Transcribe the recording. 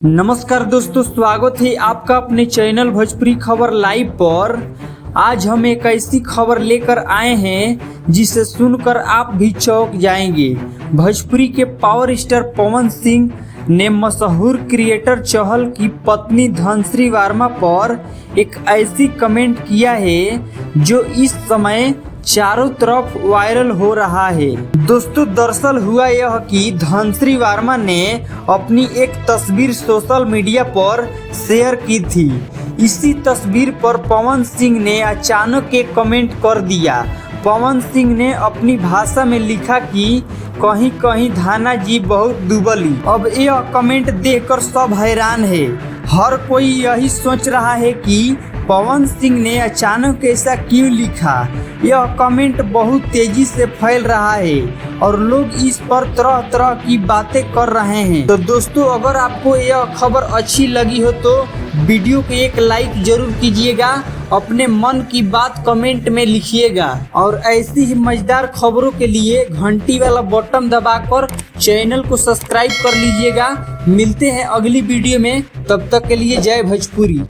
नमस्कार दोस्तों, स्वागत है आपका अपने चैनल भोजपुरी खबर लाइव पर। आज हम एक ऐसी खबर लेकर आए हैं जिसे सुनकर आप भी चौंक जाएंगे। भोजपुरी के पावर स्टार पवन सिंह ने मशहूर क्रिएटर चहल की पत्नी धनश्री वर्मा पर एक ऐसी कमेंट किया है जो इस समय चारों तरफ वायरल हो रहा है। दोस्तों, दरअसल हुआ यह कि धनश्री वर्मा ने अपनी एक तस्वीर सोशल मीडिया पर शेयर की थी। इसी तस्वीर पर पवन सिंह ने अचानक एक कमेंट कर दिया। पवन सिंह ने अपनी भाषा में लिखा कि कहीं कहीं धाना जी बहुत दुबली। अब यह कमेंट देखकर सब हैरान है। हर कोई यही सोच रहा है कि पवन सिंह ने अचानक ऐसा क्यों लिखा। यह कमेंट बहुत तेजी से फैल रहा है और लोग इस पर तरह तरह की बातें कर रहे हैं। तो दोस्तों, अगर आपको यह खबर अच्छी लगी हो तो वीडियो को एक लाइक जरूर कीजिएगा, अपने मन की बात कमेंट में लिखिएगा और ऐसी ही मजेदार खबरों के लिए घंटी वाला बटन दबाकर चैनल को सब्सक्राइब कर लीजिएगा। मिलते हैं अगली वीडियो में, तब तक के लिए जय भोजपुरी।